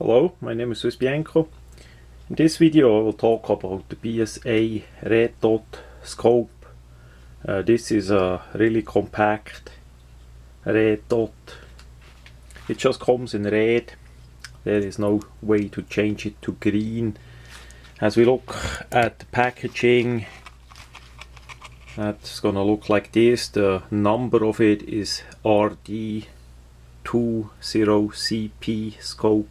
Hello, my name is swissbianco. In this video I will talk about the BSA red dot scope. This is a really compact red dot. It just comes in red. There is no way to change it to green. As we look at the packaging, that's gonna look like this. The number of it is rd20cp scope.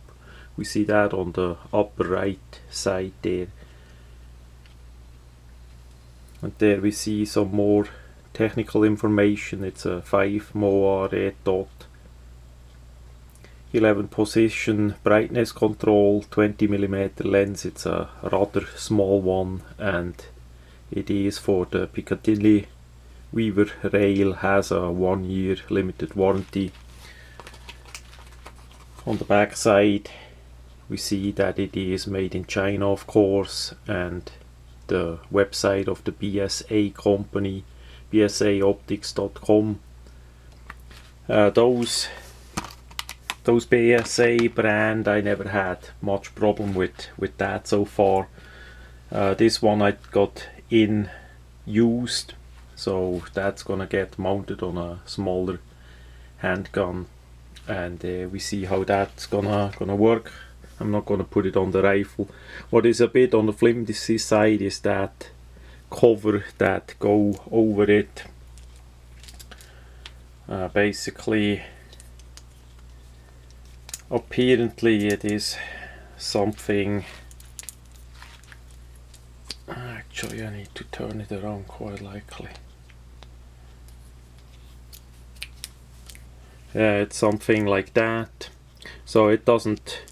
We see that on the upper right side there. And there we see some more technical information. It's a 5 MOA red dot, 11 position brightness control, 20mm lens. It's a rather small one, and it is for the Piccadilly Weaver rail. Has a 1-year limited warranty. On the back side we see that it is made in China, of course, and the website of the BSA company, bsaoptics.com. Those BSA brand, I never had much problem with that so far. This one I got in used, so that's gonna get mounted on a smaller handgun, and we see how that's gonna work. I'm not gonna put it on the rifle. What is a bit on the flimsy side is that cover that go over it. Basically, apparently it is something. Actually, I need to turn it around quite likely. Yeah, it's something like that. So it doesn't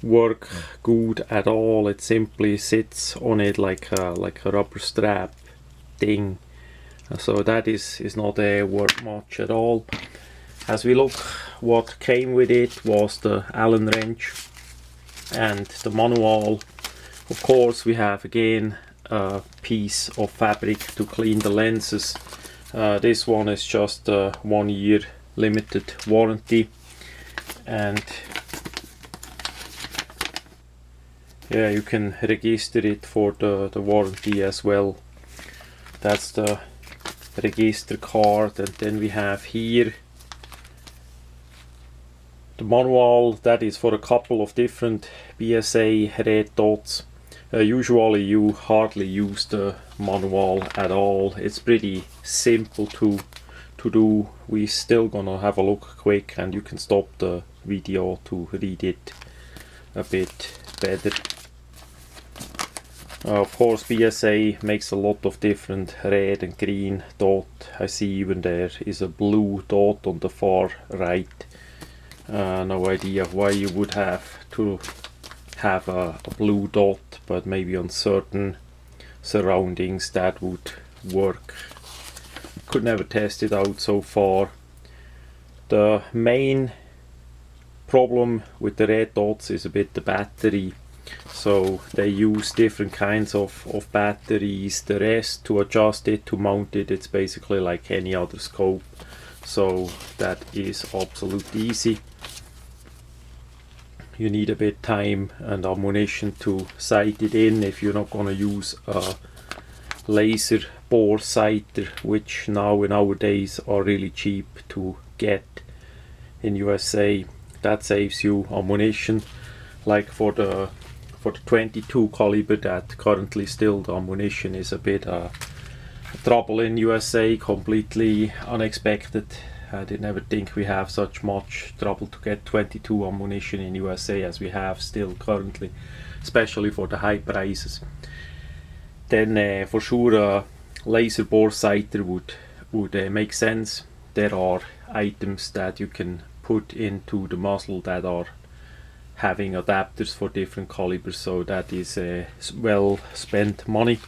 work good at all. It simply sits on it like a rubber strap thing. So that is not worth much at all. As we look, what came with it was the Allen wrench and the manual. Of course, we have again a piece of fabric to clean the lenses. This one is just a 1-year limited warranty, and yeah, you can register it for the warranty as well. That's the register card. And then we have here the manual. That is for a couple of different BSA red dots. Usually you hardly use the manual at all. It's pretty simple to do. We still gonna have a look quick, and you can stop the video to read it a bit better. Of course, BSA makes a lot of different red and green dot. I see even there is a blue dot on the far right. No idea why you would have to have a blue dot, but maybe on certain surroundings that would work. Could never test it out so far. The main problem with the red dots is a bit the battery. So they use different kinds of batteries. The rest, to adjust it, to mount it, it's basically like any other scope. So that is absolutely easy. You need a bit time and ammunition to sight it in if you're not gonna use a laser bore sighter, which nowadays are really cheap to get in USA. That saves you ammunition. Like for the 22 caliber, that currently still the ammunition is a bit trouble in USA, completely unexpected. I did never think we have such much trouble to get 22 ammunition in USA as we have still currently, especially for the high prices. Then for sure a laser bore sighter would make sense. There are items that you can put into the muzzle that are having adapters for different calibers, so that is well spent money.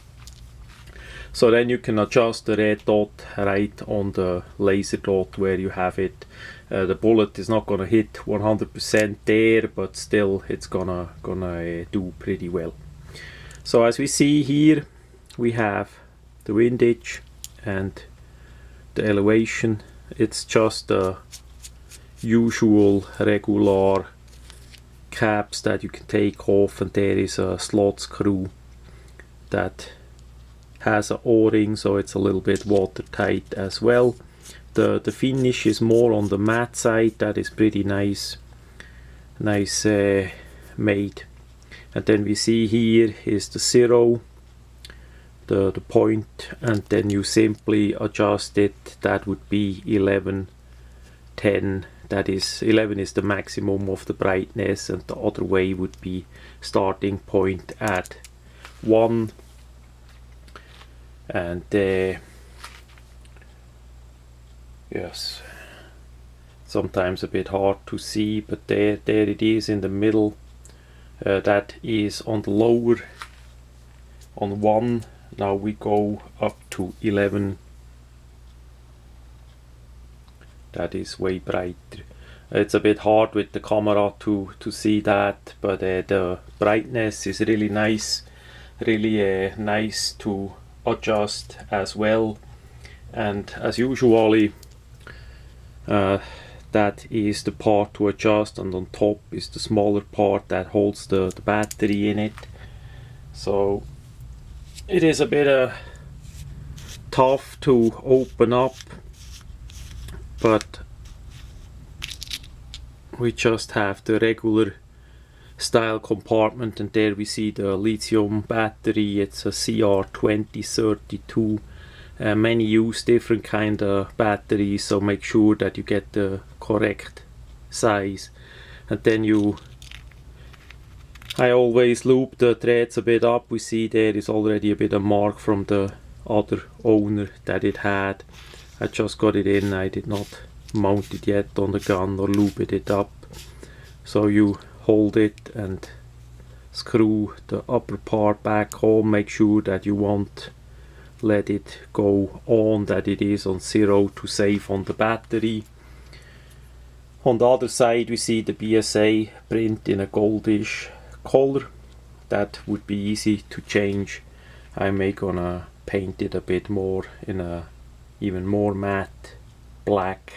So then you can adjust the red dot right on the laser dot where you have it. The bullet is not gonna hit 100% there, but still it's gonna do pretty well. So as we see here, we have the windage and the elevation. It's just a usual regular caps that you can take off, and there is a slot screw that has an o-ring, so it's a little bit watertight as well. The finish is more on the matte side. That is pretty nice made. And then we see here is the 0, the point, and then you simply adjust it. That would be 11, 10. That is 11 is the maximum of the brightness, and the other way would be starting point at 1. And yes, sometimes a bit hard to see, but there it is in the middle. That is on the lower, on 1. Now we go up to 11. That is way brighter. It's a bit hard with the camera to see that, but the brightness is really nice, really nice to adjust as well. And as usually, that is the part to adjust, and on top is the smaller part that holds the battery in it. So it is a bit tough to open up, but we just have the regular style compartment, and there we see the lithium battery. It's a rd20cp. Many use different kind of batteries, so make sure that you get the correct size. And then I always loop the threads a bit up. We see there is already a bit of mark from the other owner that it had. I just got it in. I did not mount it yet on the gun or loop it up. So you hold it and screw the upper part back home. Make sure that you won't let it go on, that it is on 0 to save on the battery. On the other side we see the BSA print in a goldish color. That would be easy to change. I may gonna paint it a bit more in a even more matte black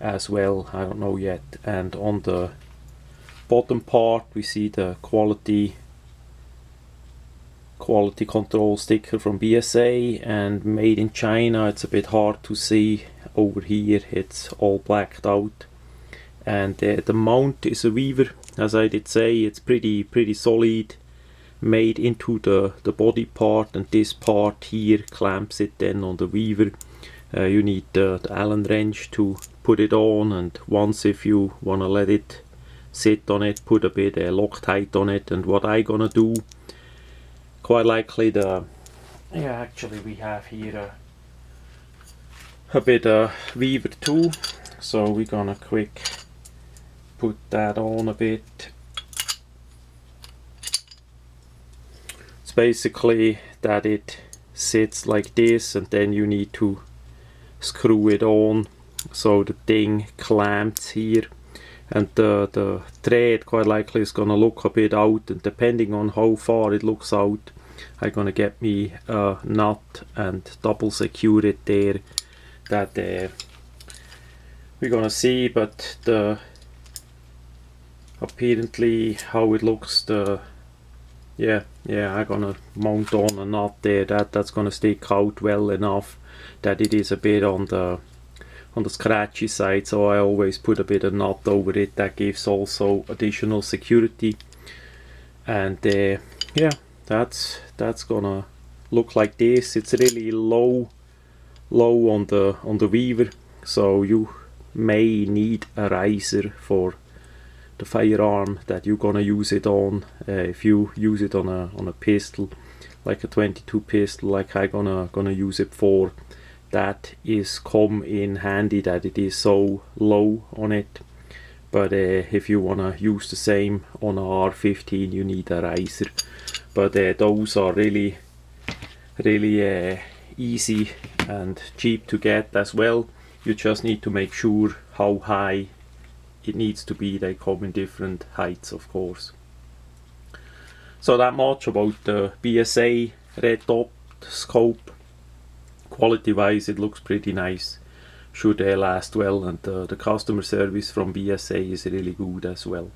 as well. I don't know yet. And on the bottom part we see the quality control sticker from BSA and made in China. It's a bit hard to see over here, it's all blacked out. And the mount is a weaver, as I did say. It's pretty solid, made into the body part, and this part here clamps it then on the weaver. You need the Allen wrench to put it on, and once, if you want to let it sit on it, put a bit Loctite on it. And what I gonna do, quite likely actually we have here a bit of weaver too, so we're gonna quick put that on a bit. It's basically that it sits like this, and then you need to screw it on so the thing clamps here. And the thread quite likely is gonna look a bit out, and depending on how far it looks out, I'm gonna get me a nut and double secure it there. That we're gonna see, but apparently how it looks, I'm gonna mount on a nut there. That's gonna stick out well enough that it is a bit on the scratchy side, so I always put a bit of nut over it. That gives also additional security. And that's gonna look like this. It's really low on the weaver, so you may need a riser for the firearm that you're gonna use it on. If you use it on a pistol, like a 22 pistol, like I'm gonna use it for, that is come in handy that it is so low on it. But if you wanna use the same on a R15, you need a riser. But those are really easy and cheap to get as well. You just need to make sure how high it needs to be. They come in different heights, of course. So that much about the BSA red dot scope. Quality wise, it looks pretty nice, should last well, and the customer service from BSA is really good as well.